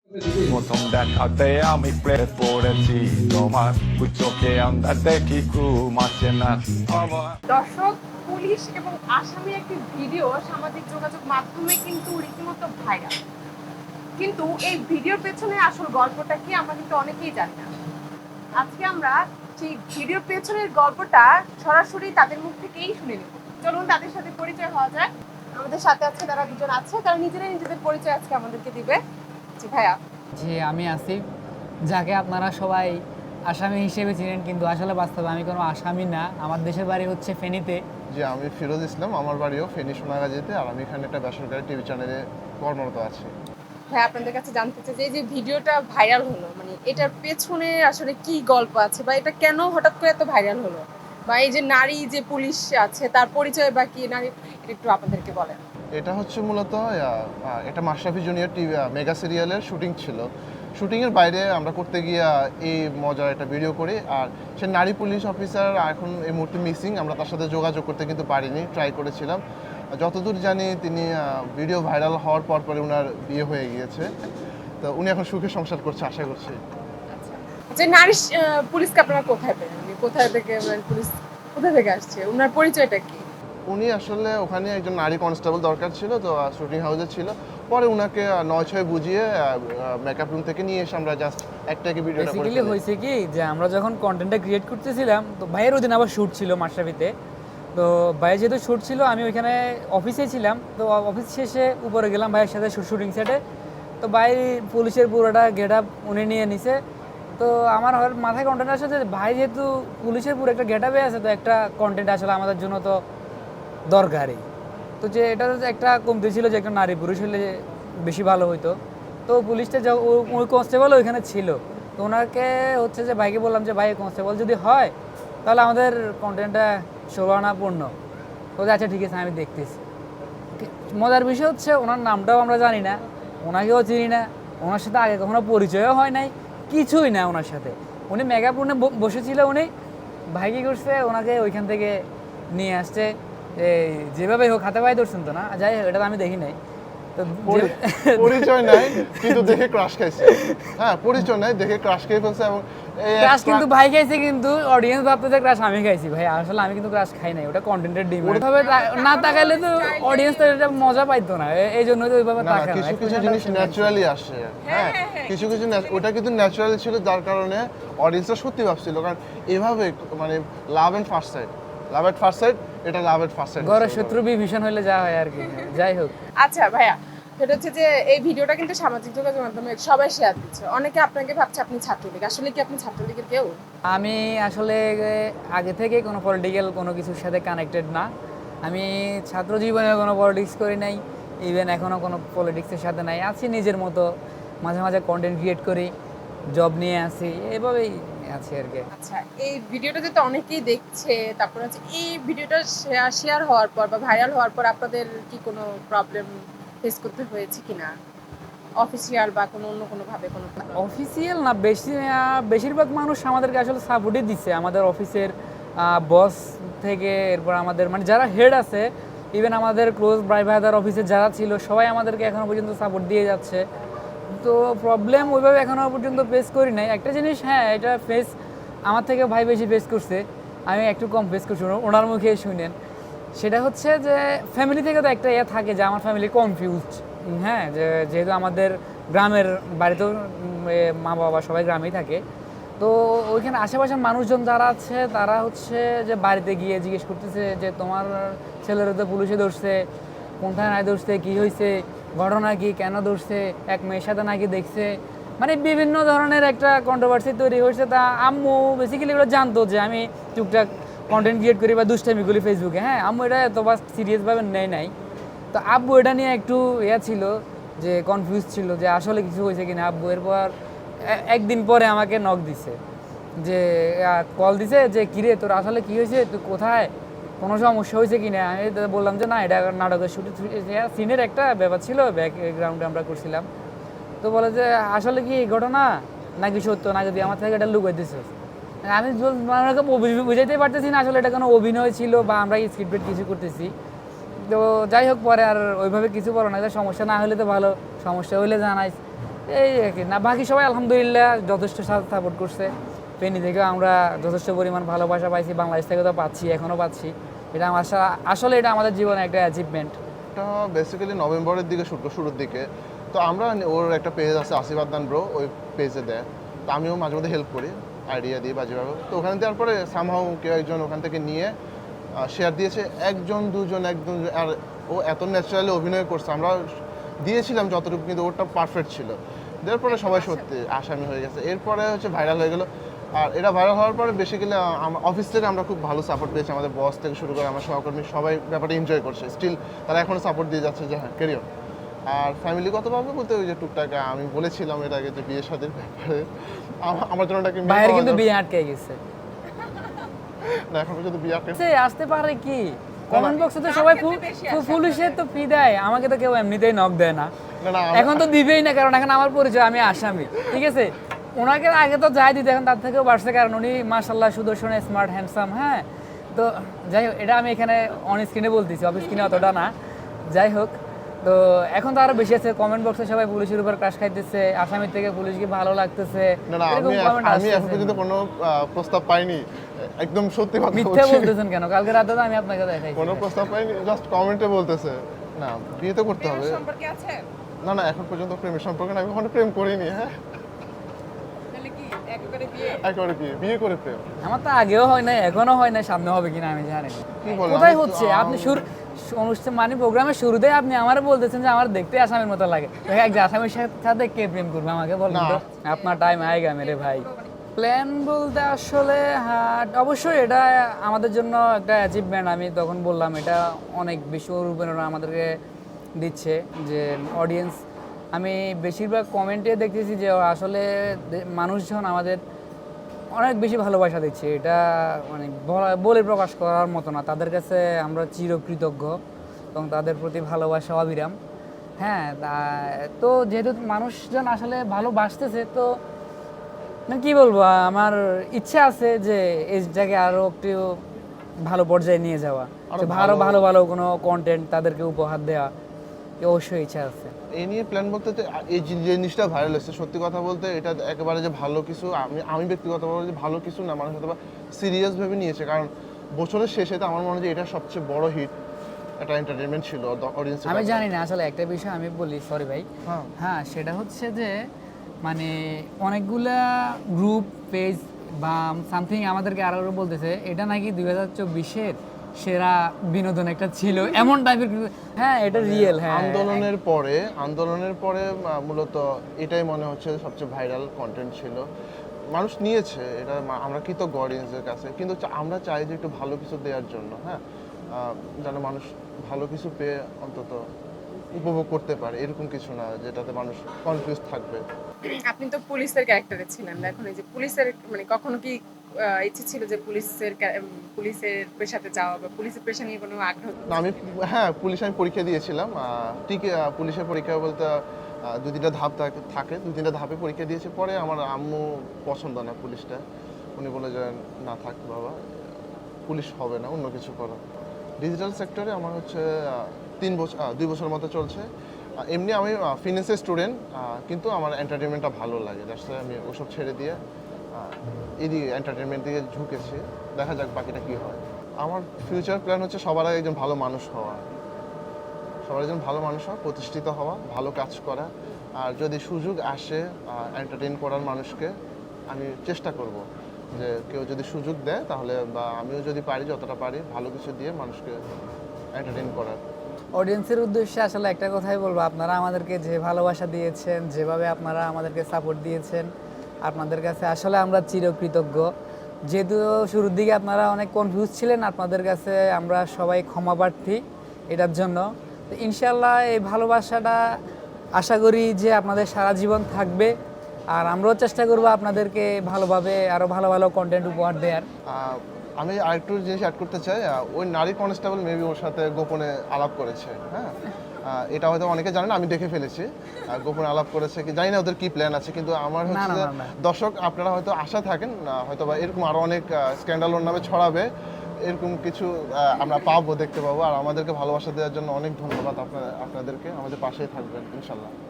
প্রথম দেখাতে আমি প্রেমে পড়েছি তোমার চোখে আন্দার দেখি ঘুম আসে না আমার। দর্শক, পুলিশ এবং আসামি একটি ভিডিও সামাজিক যোগাযোগ মাধ্যমে কিন্তু রীতিমতো ভাইরাল। কিন্তু এই ভিডিওর পেছনে আসল গল্পটা কি আমরা কিন্তু অনেকেই জানি না। আজকে আমরা সেই ভিডিওর পেছনের গল্পটা সরাসরি তাদের মুখ থেকেই শুনে নেব। চলুন তাদের সাথে পরিচয় হওয়া যায়। আমাদের সাথে আজকে তারা দুজন আছে, তারা নিজেরাই নিজেদের পরিচয় আজকে আমাদেরকে দিবে। জি ভাইয়া। জি, আমি আসিফ, যাকে আপনারা সবাই আসামি হিসেবে চিনেন, কিন্তু আসলে বাস্তবে আমি কোনো আসামি না। আমার দেশের বাড়ি হচ্ছে ফেনীতে। জি, আমি ফিরোজ ইসলাম, আমার বাড়িও ফেনী সোনাগাজীতে, আর আমি এখানে একটা বেসরকারি টিভি চ্যানেলে কর্মরত আছি। ভাই, আপনাদের কাছে জানতে চাই যে এই যে ভিডিওটা ভাইরাল হলো, মানে এটার পেছনে আসলে কি গল্প আছে, বা এটা কেন হঠাৎ করে এত ভাইরাল হলো, বা এই যে নারী যে পুলিশ আছে তার পরিচয় বা কি নারী, এটা একটু আপনাদেরকে বলেন। এটা হচ্ছে মূলত এটা মাশরাফি জুনিয়র টিভি মেগা সিরিয়ালের শুটিং ছিল। শুটিংয়ের বাইরে আমরা করতে গিয়ে এই মজার একটা ভিডিও করি, আর সে নারী পুলিশ অফিসার এখন এই মুহূর্তে মিসিং। আমরা তার সাথে যোগাযোগ করতে কিন্তু পারিনি, ট্রাই করেছিলাম। যতদূর জানি তিনি ভিডিও ভাইরাল হওয়ার পর পরে ওনার বিয়ে হয়ে গিয়েছে, তো উনি এখন সুখে সংসার করছে আশা করছি। যে নারী পুলিশকে আপনারা কোথায় পেলেন, মানে কোথায় থেকে মানে পুলিশ কোথা থেকে আসছে, ওনার পরিচয়টা কি? উনি আসলে ওখানে একজন নারী কনস্টেবল দরকার ছিল, তো শুটিং হাউসে ছিল। পরে উনাকে 9-6 বুঝিয়ে মেকআপ রুম থেকে নিয়ে এসে আমরা জাস্ট একটাকে ভিডিওটা করে বেসিক্যালি হয়েছে কি, যে আমরা যখন কন্টেন্টটা ক্রিয়েট করতেছিলাম, তো ভাইয়ের ওদিন আবার শ্যুট ছিল মাশরাফিতে। তো ভাইয়ের যেহেতু শ্যুট ছিল, আমি ওইখানে অফিসে ছিলাম। তো অফিস শেষে উপরে গেলাম ভাইয়ের সাথে শুটিং সেটে। তো ভাই পুলিশের পুরোটা গেট আপ উনি নিয়ে নিছে। তো আমার মাথায় কন্টেন্ট আসে যে ভাই যেহেতু পুলিশের পুরো একটা গেট আপে আছে, তো একটা কন্টেন্ট আসলে আমাদের জন্য তো দরকারই। তো যে এটা একটা কমতি ছিল যে একটা নারী পুরুষ হলে বেশি ভালো হইতো। তো পুলিশটা ওই কনস্টেবল ওইখানে ছিল। তো ওনাকে হচ্ছে যে ভাইকে বললাম যে ভাই কনস্টেবল যদি হয় তাহলে আমাদের কন্টেন্টটা শোভনাপূর্ণ। তো আচ্ছা ঠিক আছে, আমি দেখতেছি। মজার বিষয় হচ্ছে ওনার নামটাও আমরা জানি না, ওনাকেও চিনি না, ওনার সাথে আগে কখনো পরিচয়ও হয় নাই, কিছুই না ওনার সাথে। উনি মেগাপুরে বসেছিল, উনি ভাই কী করছে ওনাকে ওইখান থেকে নিয়ে আসছে। এই যেভাবে হোক হাতে পায়ে ধরছেন তো না, যাই হোক এটা তো আমি দেখি নাই। তো পরিচয় নাই কিন্তু দেখে ক্রাশ খাইছে। হ্যাঁ, পরিচয় নাই দেখে ক্রাশ খেয়ে ফেলছে। এবং ক্রাশ কিন্তু ভাই খাইছে, কিন্তু অডিয়েন্স ভাবতে যে ক্রাশ আমি খাইছি। ভাই আসলে আমি কিন্তু ক্রাশ খাই নাই, ওটা কন্টেন্টের ডিমান্ড। ওইভাবে না তাকাইলে তো অডিয়েন্স তো এটা মজা পাইতো না, এই জন্যই তো ওইভাবে না, তাকায় না। কিছু কিছু জিনিস ন্যাচারালি আসে। হ্যাঁ, কিছু কিছু ওটা কিন্তু ন্যাচারালি ছিল, যার কারণে অডিয়েন্সরা সত্যি ভাবছিল। কারণ এভাবে মানে love and first sight, love at first sight, এটা লাভ এট ফার্স্ট সাইড। ঘরের শত্রু বিভীষণ হইলে যা হয় আর কি। যাই হোক, আচ্ছা ভাইয়া, সেটা হচ্ছে যে এই ভিডিওটা কিন্তু সামাজিক যোগাযোগ মাধ্যমে সবাই শেয়ার দিচ্ছে। অনেকে আপনাকে ভাবছে আপনি ছাত্রলীগ, আসলে কি আপনি ছাত্রলীগের কেউ? আমি আসলে আগে থেকে কোনো পলিটিক্যাল কোনো কিছুর সাথে কানেক্টেড না। আমি ছাত্র জীবনে কোনো পলিটিক্স করি নাই, ইভেন এখনও কোনো পলিটিক্সের সাথে নাই। আছি নিজের মতো, মাঝে মাঝে কন্টেন্ট ক্রিয়েট করি, জব নিয়ে আসি, এভাবেই আছি আর কি। আচ্ছা, এই ভিডিওটা যেহেতু অনেকেই দেখছে, তারপর হচ্ছে এই ভিডিওটা শেয়ার হওয়ার পর বা ভাইরাল হওয়ার পর আপনাদের কি কোনো প্রবলেম ফেস করতে হয়েছে কিনা, অফিসিয়াল বা কোনো অন্য কোনো ভাবে কোনো problem? অফিসিয়াল না, বেশিরভাগ মানুষ আমাদেরকে আসলে সাপোর্টই দিচ্ছে। আমাদের অফিসের বস থেকে এরপর আমাদের মানে যারা হেড আছে, ইভেন আমাদের ক্লোজ ভাইদার অফিসে যারা ছিল, সবাই আমাদেরকে এখনো পর্যন্ত সাপোর্ট দিয়ে যাচ্ছে। তো প্রবলেম ওইভাবে এখনো পর্যন্ত ফেস করি নাই। একটা জিনিস, হ্যাঁ, এটা ফেস আমার থেকে ভাই বেশি ফেস করছে, আমি একটু কম ফেস করছি, ওনার মুখে শুনেন। সেটা হচ্ছে যে ফ্যামিলি থেকে তো একটা থাকে যে আমার ফ্যামিলি কনফিউজড। হ্যাঁ, যেহেতু আমাদের গ্রামের বাড়িতেও মা বাবা সবাই গ্রামেই থাকে। তো ওইখানে আশেপাশের মানুষজন যারা আছে তারা হচ্ছে যে বাড়িতে গিয়ে জিজ্ঞেস করতেছে যে তোমার ছেলেরা তো পুলিশে ধরছে, কোন থানায় ধরছে, কী হয়েছে, ঘটনা কি, কেন ধরছে, এক মেয়ের সাথে নাকি দেখছে। মানে বিভিন্ন ধরনের একটা কন্ট্রোভার্সি তৈরি হয়েছে। তা আম্মু বেসিক্যালি এগুলো জানতো যে আমি টুকটাক কন্টেন্ট ক্রিয়েট করি বা দুষ্টামি করি ফেসবুকে। হ্যাঁ, আম্মু এটা এতবার সিরিয়াসভাবে নেয় নাই। তো আব্বু এটা নিয়ে একটু ছিল, যে কনফিউজ ছিল যে আসলে কিছু হয়েছে কিনা। আব্বু এরপর একদিন পরে আমাকে নক দিছে, যে কল দিছে যে কিরে তোর আসলে কি হয়েছে, তুই কোথায়, কোনো সমস্যা হয়েছে কিনা। আমি বললাম যে না, এটা নাটকের শুটিং সিনের একটা ব্যাপার ছিল, ব্যাকগ্রাউন্ডে আমরা করছিলাম। তো বলে যে আসলে কি এই ঘটনা নাকি সত্য, নাকি তুই আমার থেকে এটা লুকাই দিছিস। আমি বুঝাইতে পারতেছি না আসলে এটা কোনো অভিনয় ছিল বা আমরা স্ক্রিপ্টেড কিছু করতেছি। তো যাই হোক, পরে আর ওইভাবে কিছু বলো না, সমস্যা না হলে তো ভালো, সমস্যা হলে জানাইস। এই আর কি না, বাকি সবাই আলহামদুলিল্লাহ যথেষ্ট সাপোর্ট করছে। ফেনী থেকেও আমরা যথেষ্ট পরিমাণ ভালোবাসা পাইছি, বাংলাদেশ থেকেও তো পাচ্ছি, এখনও পাচ্ছি। এটা আমার আসলে এটা আমাদের জীবনে একটা অ্যাচিভমেন্ট। এটা বেসিক্যালি নভেম্বরের দিকে শুরুর দিকে। তো আমরা ওর একটা পেজ আছে আসিফ আদনান ব্রো, ওই পেজে দেয়। তো আমিও মাঝে মধ্যে হেল্প করি, আইডিয়া দিই বাজেভাবে। তো ওখানে দেওয়ার পরে সামহাও কেউ একজন ওখান থেকে নিয়ে শেয়ার দিয়েছে, একজন আর ও এত ন্যাচারালি অভিনয় করছে, আমরা দিয়েছিলাম যতটুকু, কিন্তু ওটা পারফেক্ট ছিল। দেওয়ার পরে সবাই সত্যি আসামি হয়ে গেছে। এরপরে হচ্ছে ভাইরাল হয়ে গেল। আর এটা ভাইরাল হওয়ার পরে বেসিক্যালি অফিস থেকে আমরা খুব ভালো সাপোর্ট পেয়েছি। আমাদের বস থেকে শুরু করে আমার সহকর্মী সবাই ব্যাপারটা এনজয় করছে, স্টিল তারা এখনও সাপোর্ট দিয়ে যাচ্ছে যে হ্যাঁ ক্যারিয়র। আর ফ্যামিলিগতভাবে বলতে ওই যে টুকটাক আমি বলেছিলাম এর আগে যে বিয়ে শাদীর ব্যাপারে আমার জন্য ওটাকে বাইরে কিন্তু বিয়ে আটকে গেছে, না এখন পর্যন্ত বিয়ে আটকে আসতে পারে কি? কমেন্ট বক্সে তো সবাই পুলিশের তো ফি দেয়, আমাকে তো কেউ এমনিতেই নক দেয় না। না এখন তো দিবেই না, কারণ এখন আমার পরিচয়, আমি আসামি, ঠিক আছে? ওনাকে আগে তো যাই দিতে, এখন তার থেকেও বাড়ছে, কারণ উনি মাশাআল্লাহ সুদর্শন, স্মার্ট, হ্যান্ডসাম। হ্যাঁ, তো যাই হোক, এটা আমি এখানে অন স্ক্রিনে বলতেছি, অফ স্ক্রিনে অতটা না। যাই হোক, তো এখন তো আরো বেশি আছে, কমেন্ট বক্সে সবাই পুলিশের উপর ক্রাশ খাইতেছে, আসামির থেকে পুলিশকে ভালো লাগতেছে। না আমি এখন পর্যন্ত কোনো প্রস্তাব পাইনি, একদম সত্যি কথা মিথ্যা বলছি। বলতেছেন কেন? কালকে রাতে তো আমি আপনাকে দেখাইছি। কোনো প্রস্তাব পাইনি, জাস্ট কমেন্টে বলতেছে না বিয়ে তো করতে হবে। সম্পর্কে আছে? না এখন পর্যন্ত প্রেমের সম্পর্কে না, আমি কখনো প্রেম করিনি। হ্যাঁ, তাহলে কি একেবারে বিয়ে? একেবারে বিয়ে করে প্রেম আমার তো আগেও হয় না, এখনো হয় না, সামনে হবে কিনা আমি জানি না। কি বলেন? কোথায় হচ্ছে? আপনি অনুষ্ঠান মানে প্রোগ্রামের শুরুতেই আপনি আমারে বলতেছেন যে আমার দেখতে আসামির মতো লাগে। এক আসামির সাথে কে প্রেম করবে আমাকে বলুন তো? আপনার টাইম আয়েগা মেরে ভাই। প্ল্যান বলতে আসলে হ্যাঁ, অবশ্যই এটা আমাদের জন্য একটা অ্যাচিভমেন্ট। আমি তখন বললাম এটা অনেক বেশি অনুপ্রেরণা আমাদেরকে দিচ্ছে যে অডিয়েন্স। আমি বেশিরভাগ কমেন্টে দেখতেছি যে আসলে মানুষজন আমাদের অনেক বেশি ভালোবাসা দিচ্ছে। এটা মানে বলে প্রকাশ করার মতো না। তাদের কাছে আমরা চিরকৃতজ্ঞ এবং তাদের প্রতি ভালোবাসা অবিরাম। হ্যাঁ, তো যেহেতু মানুষজন আসলে ভালোবাসতেছে, তো মানে কি বলবো, আমার ইচ্ছা আছে যে এইটাকে আরো একটু ভালো পর্যায়ে নিয়ে যাওয়া, ভালো ভালো কোনো কন্টেন্ট তাদেরকে উপহার দেওয়া, অবশ্যই ইচ্ছা আছে। এই নিয়ে প্ল্যান বলতে এই যে জিনিসটা ভাইরাল হচ্ছে, সত্যি কথা বলতে এটা একেবারে যে ভালো কিছু, আমি ব্যক্তিগতভাবে যে ভালো কিছু না, মানুষ হয়তো সিরিয়াস ভেবে নিয়েছে। কারণ বছরের শেষে তো আমার মনে হয় যে এটা সবচেয়ে বড় হিট একটা এন্টারটেইনমেন্ট ছিল অডিয়েন্স। আমি জানি না আসলে একটা বিষয় আমি বলি, সরি ভাই। হ্যাঁ হ্যাঁ, সেটা হচ্ছে যে মানে অনেকগুলা গ্রুপ পেজ বা সামথিং আমাদেরকে আরো বলতেছে এটা নাকি 2024-এর সেরা বিনোদন একটা ছিল, এমন টাইপের। হ্যাঁ, এটা রিয়েল। হ্যাঁ, আন্দোলনের পরে মূলত এটাই মনে হচ্ছে সবচেয়ে ভাইরাল কন্টেন্ট ছিল। মানুষ নিয়েছে এটা, আমরা কৃতজ্ঞ অডিয়েন্সের কাছে। কিন্তু আমরা চাই যে একটু ভালো কিছু দেওয়ার জন্য, হ্যাঁ, যেন মানুষ ভালো কিছু পেয়ে অন্তত উপভোগ করতে পারে, এরকম কিছু না যেটাতে মানুষ কনফিউজ থাকবে। আপনি তো পুলিশের ক্যারেক্টারে ছিলেন, এখন এই যে পুলিশের মানে কখনো কি ইচ্ছে ছিল যে পুলিশের পেশাতে যাওয়া বা পুলিশের পেশা নিয়ে কোনো আগ্রহ? না আমি আমি পরীক্ষা দিয়েছিলাম। ঠিক পুলিশের পরীক্ষা বলতে 2-3টা ধাপ থাকে, 2-3টা ধাপে পরীক্ষা দিয়েছে। পরে আমার আম্মু পছন্দ না পুলিশটা, উনি বলে যে না থাক বাবা, পুলিশ হবে না, অন্য কিছু করো। ডিজিটাল সেক্টরে আমার হচ্ছে 2 বছর মতো চলছে। এমনি আমি ফিন্যান্সের স্টুডেন্ট, কিন্তু আমার এন্টারটেনমেন্টটা ভালো লাগে, যাতে আমি ওসব ছেড়ে দিয়ে এদিকে এন্টারটেনমেন্ট দিকে ঝুঁকেছি। দেখা যাক বাকিটা কি হয়। আমার ফিউচার প্ল্যান হচ্ছে সবার আগে একজন ভালো মানুষ হওয়া, প্রতিষ্ঠিত হওয়া, ভালো কাজ করা। আর যদি সুযোগ আসে এন্টারটেইন করার মানুষকে, আমি চেষ্টা করব যে কেউ যদি সুযোগ দেয় তাহলে, বা আমিও যদি পারি যতটা পারি ভালো কিছু দিয়ে মানুষকে এন্টারটেইন করার। অডিয়েন্সের উদ্দেশ্যে আসলে একটা কথাই বলবো, আপনারা আমাদেরকে যে ভালোবাসা দিয়েছেন, যেভাবে আপনারা আমাদেরকে সাপোর্ট দিয়েছেন, আপনাদের কাছে আসলে আমরা চিরকৃতজ্ঞ। যেহেতু শুরুর দিকে আপনারা অনেক কনফিউজ ছিলেন, আপনাদের কাছে আমরা সবাই ক্ষমা প্রার্থী এটার জন্য। তো ইনশাল্লাহ এই ভালোবাসাটা আশা করি যে আপনাদের সারা জীবন থাকবে। আর আমরাও চেষ্টা করব আপনাদেরকে ভালোভাবে আরও ভালো ভালো কন্টেন্ট উপহার দেওয়ার। আমি আরেকটু জিনিস অ্যাড করতে চাই, ওই নারী কনস্টেবল মেবি ওর সাথে গোপনে আলাপ করেছে। হ্যাঁ, এটা হয়তো অনেকে জানে না, আমি দেখে ফেলেছি। গোপনে আলাপ করেছে কি জানি না, ওদের কি প্ল্যান আছে। কিন্তু আমার হচ্ছে যে দর্শক আপনারা হয়তো আশা থাকেন হয়তো বা এরকম আরো অনেক স্ক্যান্ডাল ওর নামে ছড়াবে, এরকম কিছু আমরা দেখতে পাবো। আর আমাদেরকে ভালোবাসা দেওয়ার জন্য অনেক ধন্যবাদ আপনাদেরকে, আমাদের পাশেই থাকবেন ইনশাল্লাহ।